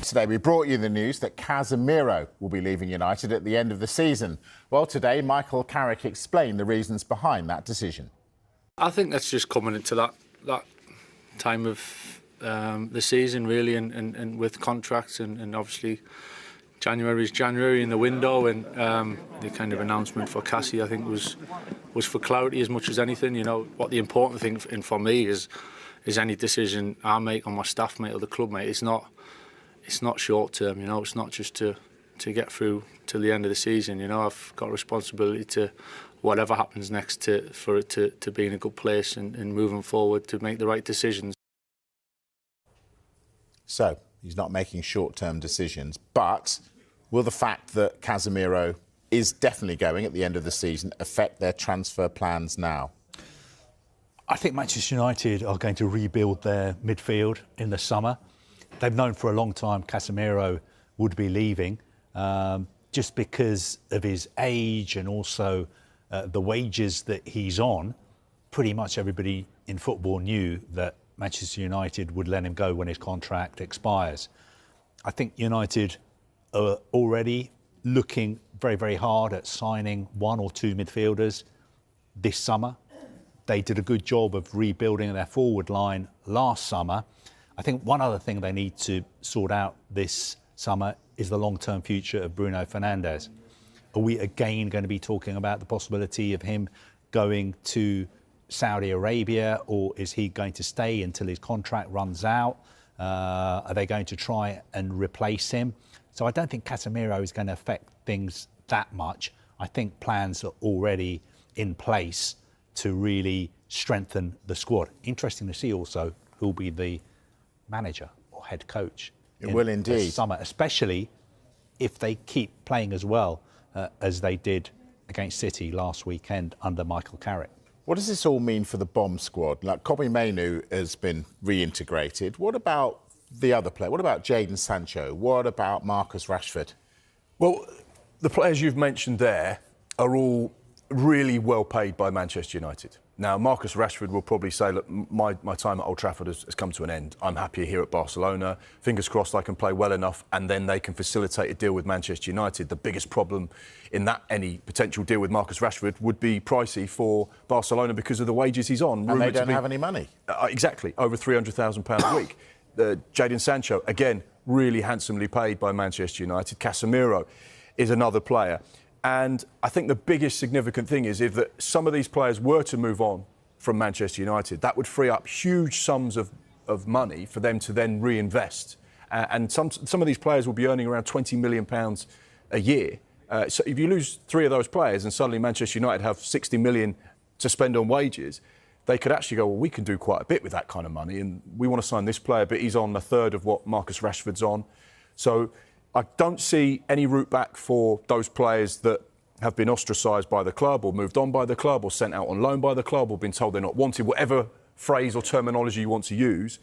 Today we brought you the news that Casemiro will be leaving United at the end of the season. Well, today Michael Carrick explained the reasons behind that decision. I think that's just coming into that time of the season, really, and with contracts and obviously January is January in the window, and the kind of announcement for Cassie, I think, was for clarity as much as anything. You know, what the important thing for me is any decision I make, or my staff mate, or the club mate. It's not short term. You know, it's not just to get through till the end of the season. You know, I've got a responsibility to whatever happens next for it to be in a good place and moving forward to make the right decisions. So he's not making short-term decisions, but will the fact that Casemiro is definitely going at the end of the season affect their transfer plans now? I think Manchester United are going to rebuild their midfield in the summer. They've known for a long time Casemiro would be leaving, just because of his age and also the wages that he's on. Pretty much everybody in football knew that Manchester United would let him go when his contract expires. I think United are already looking very, very hard at signing one or two midfielders this summer. They did a good job of rebuilding their forward line last summer. I think one other thing they need to sort out this summer is the long-term future of Bruno Fernandes. Are we again going to be talking about the possibility of him going to Saudi Arabia, or is he going to stay until his contract runs out? Are they going to try and replace him? So I don't think Casemiro is going to affect things that much. I think plans are already in place to really strengthen the squad. Interesting to see also who'll be the manager or head coach. It will indeed. This summer, especially if they keep playing as well as they did against City last weekend under Michael Carrick. What does this all mean for the bomb squad? Like, Kobbie Mainoo has been reintegrated. What about the other player? What about Jadon Sancho? What about Marcus Rashford? Well, the players you've mentioned there are all really well paid by Manchester United. Now, Marcus Rashford will probably say, look, my time at Old Trafford has come to an end. I'm happier here at Barcelona. Fingers crossed I can play well enough and then they can facilitate a deal with Manchester United. The biggest problem in that any potential deal with Marcus Rashford would be pricey for Barcelona because of the wages he's on. And they don't have any money. Exactly, over £300,000 a week. Jadon Sancho, again, really handsomely paid by Manchester United. Casemiro is another player. And I think the biggest significant thing is if that some of these players were to move on from Manchester United, that would free up huge sums of money for them to then reinvest. And some of these players will be earning around £20 million a year. So if you lose three of those players and suddenly Manchester United have 60 million to spend on wages, they could actually go, well, we can do quite a bit with that kind of money. And we want to sign this player, but he's on a third of what Marcus Rashford's on. So I don't see any route back for those players that have been ostracised by the club or moved on by the club or sent out on loan by the club or been told they're not wanted, whatever phrase or terminology you want to use.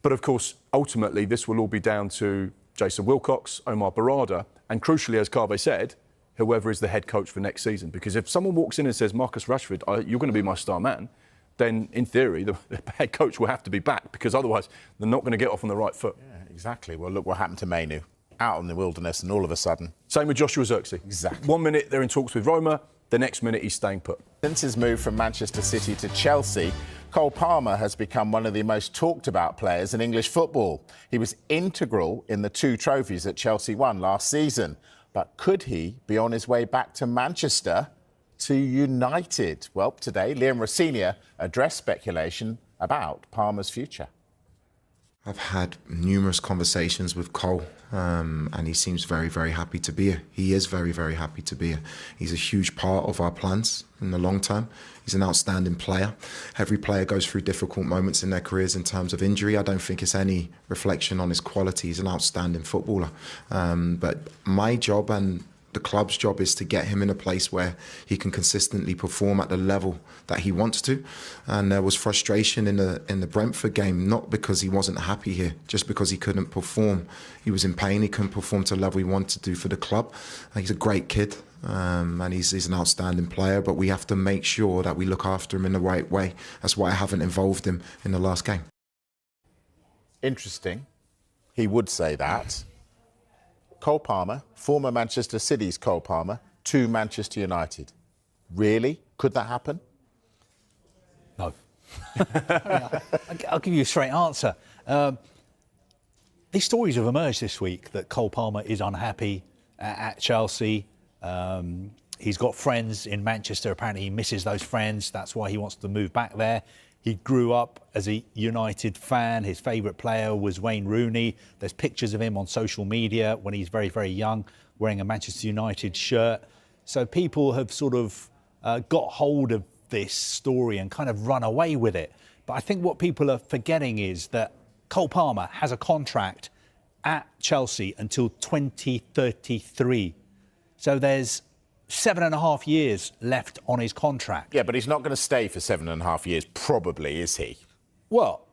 But of course, ultimately, this will all be down to Jason Wilcox, Omar Barada, and crucially, as Kaveh said, whoever is the head coach for next season. Because if someone walks in and says, Marcus Rashford, you're going to be my star man, then in theory, the head coach will have to be back because otherwise they're not going to get off on the right foot. Yeah, exactly. Well, look what happened to Mainoo. Out in the wilderness and all of a sudden... Same with Joshua Zirkzee. Exactly. 1 minute they're in talks with Roma, the next minute he's staying put. Since his move from Manchester City to Chelsea, Cole Palmer has become one of the most talked about players in English football. He was integral in the 2 trophies that Chelsea won last season. But could he be on his way back to Manchester, to United? Well, today, Liam Rossini addressed speculation about Palmer's future. I've had numerous conversations with Cole, and he seems very, very happy to be here. He is very, very happy to be here. He's a huge part of our plans in the long term. He's an outstanding player. Every player goes through difficult moments in their careers in terms of injury. I don't think it's any reflection on his quality. He's an outstanding footballer. But my job and the club's job is to get him in a place where he can consistently perform at the level that he wants to. And there was frustration in the Brentford game, not because he wasn't happy here, just because he couldn't perform. He was in pain, he couldn't perform to the level he wanted to do for the club. He's a great kid, and he's an outstanding player, but we have to make sure that we look after him in the right way. That's why I haven't involved him in the last game. Interesting. He would say that. Cole Palmer, former Manchester City's Cole Palmer, to Manchester United. Really? Could that happen? No. I'll give you a straight answer. These stories have emerged this week that Cole Palmer is unhappy at Chelsea. He's got friends in Manchester. Apparently he misses those friends. That's why he wants to move back there. He grew up as a United fan. His favourite player was Wayne Rooney. There's pictures of him on social media when he's very, very young, wearing a Manchester United shirt. So people have sort of got hold of this story and kind of run away with it. But I think what people are forgetting is that Cole Palmer has a contract at Chelsea until 2033. So there's 7.5 years left on his contract. Yeah, but he's not going to stay for 7.5 years, probably, is he? Well,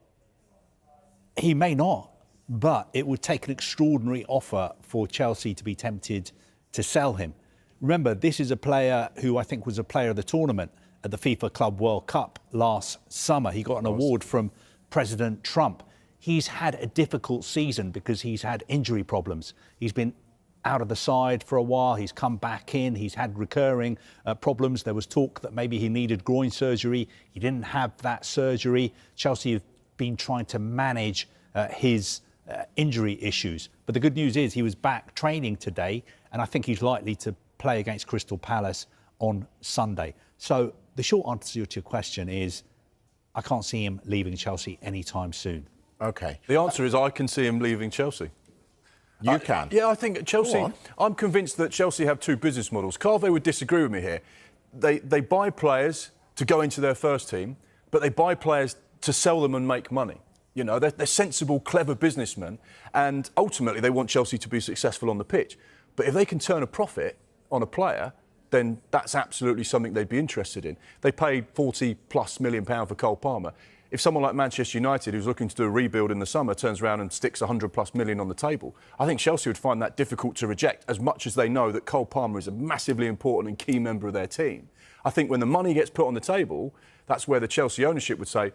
he may not, but it would take an extraordinary offer for Chelsea to be tempted to sell him. Remember, this is a player who I think was a player of the tournament at the FIFA Club World Cup last summer. He got an award from President Trump. He's had a difficult season because he's had injury problems. He's been out of the side for a while. He's come back in. He's had recurring problems. There was talk that maybe he needed groin surgery. He didn't have that surgery. Chelsea have been trying to manage his injury issues. But the good news is he was back training today, and I think he's likely to play against Crystal Palace on Sunday. So the short answer to your question is I can't see him leaving Chelsea anytime soon. OK. The answer is I can see him leaving Chelsea. You can? Yeah, I think Chelsea... I'm convinced that Chelsea have two business models. Carve would disagree with me here. They buy players to go into their first team, but they buy players to sell them and make money. You know, they're sensible, clever businessmen, and ultimately they want Chelsea to be successful on the pitch. But if they can turn a profit on a player, then that's absolutely something they'd be interested in. They paid £40+ million for Cole Palmer. If someone like Manchester United, who's looking to do a rebuild in the summer, turns around and sticks £100+ million on the table, I think Chelsea would find that difficult to reject, as much as they know that Cole Palmer is a massively important and key member of their team. I think when the money gets put on the table, that's where the Chelsea ownership would say,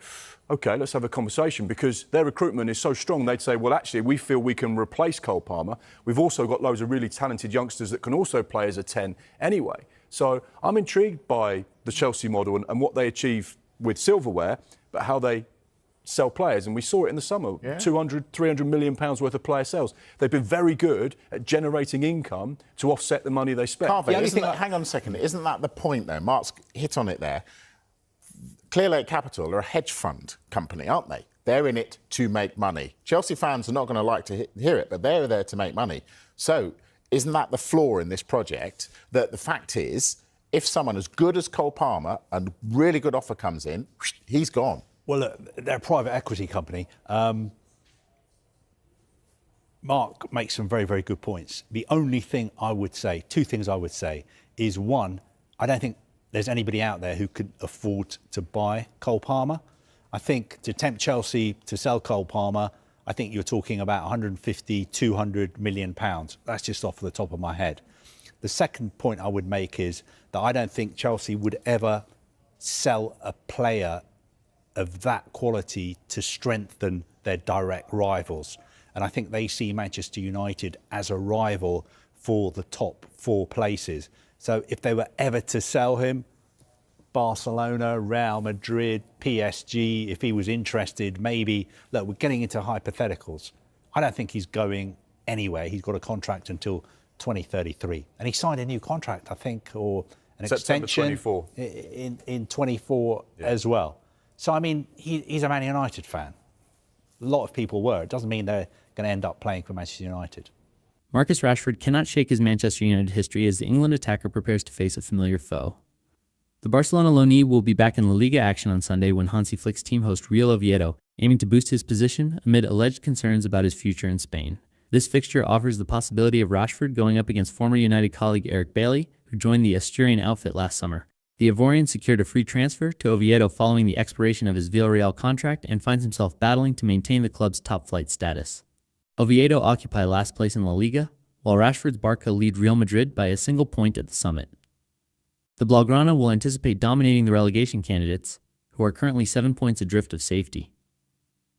OK, let's have a conversation, because their recruitment is so strong. They'd say, well, actually, we feel we can replace Cole Palmer. We've also got loads of really talented youngsters that can also play as a 10 anyway. So I'm intrigued by the Chelsea model and what they achieve with silverware, but how they sell players. And we saw it in the summer, 200, 300 million pounds worth of player sales. They've been very good at generating income to offset the money they spend. Hang on a second. Isn't that the point, though? Mark's hit on it there. Clearlake Capital are a hedge fund company, aren't they? They're in it to make money. Chelsea fans are not going to like to hear it, but they're there to make money. So isn't that the flaw in this project? That the fact is, if someone as good as Cole Palmer and really good offer comes in, he's gone. Well, look, they're a private equity company. Mark makes some very, very good points. The only thing I would say, two things I would say, is one, I don't think there's anybody out there who could afford to buy Cole Palmer. I think to tempt Chelsea to sell Cole Palmer, I think you're talking about 150, 200 million pounds. That's just off the top of my head. The second point I would make is that I don't think Chelsea would ever sell a player of that quality to strengthen their direct rivals. And I think they see Manchester United as a rival for the top 4 places. So if they were ever to sell him, Barcelona, Real Madrid, PSG, if he was interested, maybe, look, we're getting into hypotheticals. I don't think he's going anywhere. He's got a contract until 2033. And he signed a new contract, I think, or an September extension 24. in 24 as well. So, I mean, he's a Man United fan. A lot of people were. It doesn't mean they're going to end up playing for Manchester United. Marcus Rashford cannot shake his Manchester United history as the England attacker prepares to face a familiar foe. The Barcelona loanee will be back in La Liga action on Sunday when Hansi Flick's team hosts Real Oviedo, aiming to boost his position amid alleged concerns about his future in Spain. This fixture offers the possibility of Rashford going up against former United colleague Eric Bailly, who joined the Asturian outfit last summer. The Ivorian secured a free transfer to Oviedo following the expiration of his Villarreal contract and finds himself battling to maintain the club's top-flight status. Oviedo occupy last place in La Liga, while Rashford's Barca lead Real Madrid by a single point at the summit. The Blaugrana will anticipate dominating the relegation candidates, who are currently 7 points adrift of safety.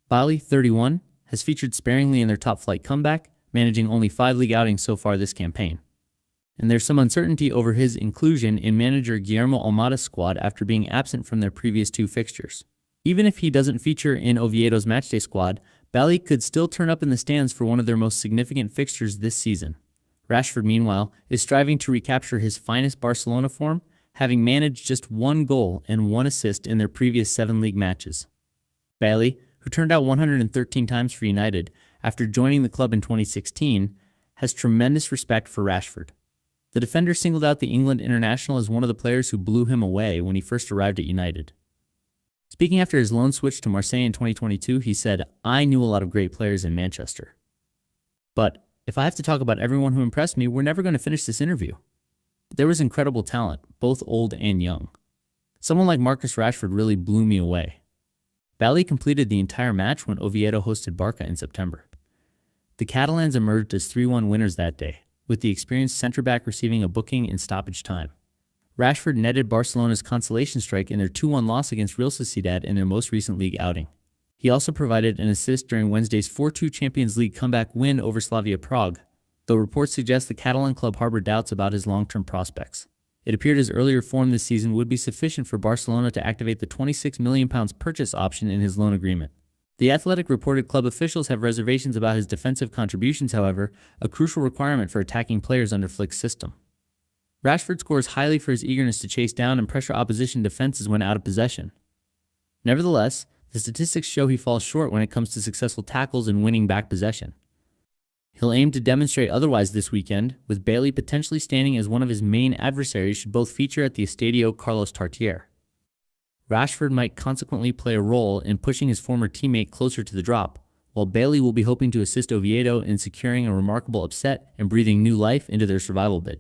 Bali, 31, has featured sparingly in their top-flight comeback, managing only 5 league outings so far this campaign. And there's some uncertainty over his inclusion in manager Guillermo Almada's squad after being absent from their previous 2 fixtures. Even if he doesn't feature in Oviedo's matchday squad, Bally could still turn up in the stands for one of their most significant fixtures this season. Rashford, meanwhile, is striving to recapture his finest Barcelona form, having managed just 1 goal and 1 assist in their previous 7 league matches. Bally, who turned out 113 times for United after joining the club in 2016, has tremendous respect for Rashford. The defender singled out the England international as one of the players who blew him away when he first arrived at United. Speaking after his loan switch to Marseille in 2022, he said, "I knew a lot of great players in Manchester. But if I have to talk about everyone who impressed me, we're never going to finish this interview. There was incredible talent, both old and young. Someone like Marcus Rashford really blew me away." Bally completed the entire match when Oviedo hosted Barca in September. The Catalans emerged as 3-1 winners that day, with the experienced centre-back receiving a booking in stoppage time. Rashford netted Barcelona's consolation strike in their 2-1 loss against Real Sociedad in their most recent league outing. He also provided an assist during Wednesday's 4-2 Champions League comeback win over Slavia Prague, though reports suggest the Catalan club harbored doubts about his long-term prospects. It appeared his earlier form this season would be sufficient for Barcelona to activate the £26 million purchase option in his loan agreement. The Athletic reported club officials have reservations about his defensive contributions, however, a crucial requirement for attacking players under Flick's system. Rashford scores highly for his eagerness to chase down and pressure opposition defenses when out of possession. Nevertheless, the statistics show he falls short when it comes to successful tackles and winning back possession. He'll aim to demonstrate otherwise this weekend, with Bally potentially standing as one of his main adversaries should both feature at the Estadio Carlos Tartiere. Rashford might consequently play a role in pushing his former teammate closer to the drop, while Bally will be hoping to assist Oviedo in securing a remarkable upset and breathing new life into their survival bid.